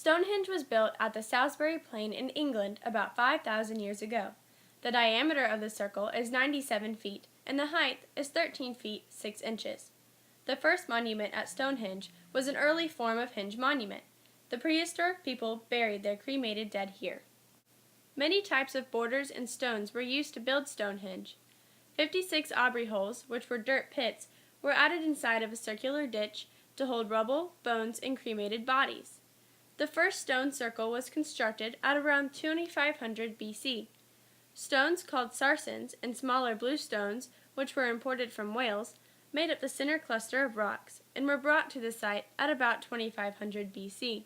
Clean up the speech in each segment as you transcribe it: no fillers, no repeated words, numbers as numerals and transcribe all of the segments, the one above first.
Stonehenge was built at the Salisbury Plain in England about 5,000 years ago. The diameter of the circle is 97 feet, and the height is 13 feet 6 inches. The first monument at Stonehenge was an early form of henge monument. The prehistoric people buried their cremated dead here. Many types of borders and stones were used to build Stonehenge. 56 Aubrey holes, which were dirt pits, were added inside of a circular ditch to hold rubble, bones, and cremated bodies. The first stone circle was constructed at around 2500 BC. Stones called sarsens and smaller blue stones, which were imported from Wales, made up the center cluster of rocks and were brought to the site at about 2500 BC.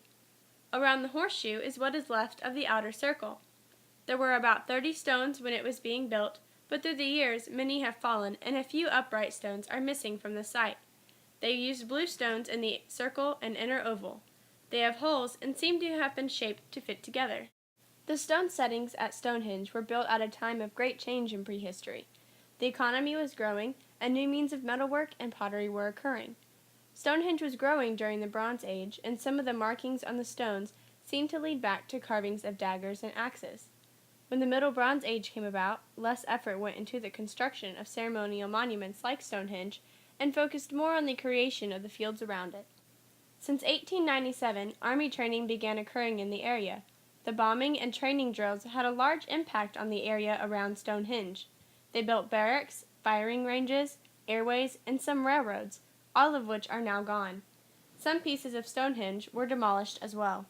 Around the horseshoe is what is left of the outer circle. There were about 30 stones when it was being built, but through the years many have fallen and a few upright stones are missing from the site. They used blue stones in the circle and inner oval. They have holes and seem to have been shaped to fit together. The stone settings at Stonehenge were built at a time of great change in prehistory. The economy was growing, and new means of metalwork and pottery were occurring. Stonehenge was growing during the Bronze Age, and some of the markings on the stones seem to lead back to carvings of daggers and axes. When the Middle Bronze Age came about, less effort went into the construction of ceremonial monuments like Stonehenge, and focused more on the creation of the fields around it. Since 1897, Army training began occurring in the area. The bombing and training drills had a large impact on the area around Stonehenge. They built barracks, firing ranges, airways, and some railroads, all of which are now gone. Some pieces of Stonehenge were demolished as well.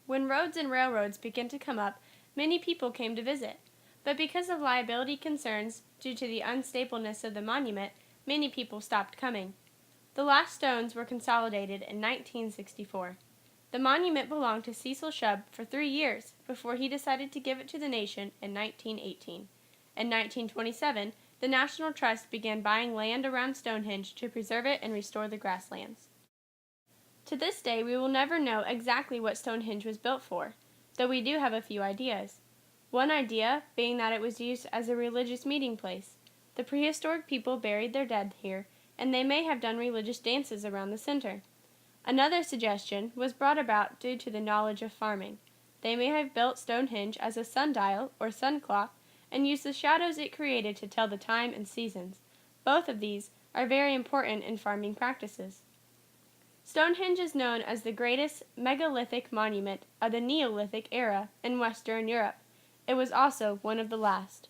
When roads and railroads began to come up, many people came to visit, but because of liability concerns due to the unstableness of the monument, many people stopped coming. The last stones were consolidated in 1964. The monument belonged to Cecil Shub for 3 years before he decided to give it to the nation in 1918. In 1927, the National Trust began buying land around Stonehenge to preserve it and restore the grasslands. To this day, we will never know exactly what Stonehenge was built for, though we do have a few ideas. One idea being that it was used as a religious meeting place. The prehistoric people buried their dead here, and they may have done religious dances around the center. Another suggestion was brought about due to the knowledge of farming. They may have built Stonehenge as a sundial or sun clock and used the shadows it created to tell the time and seasons. Both of these are very important in farming practices. Stonehenge is known as the greatest megalithic monument of the Neolithic era in Western Europe. It was also one of the last.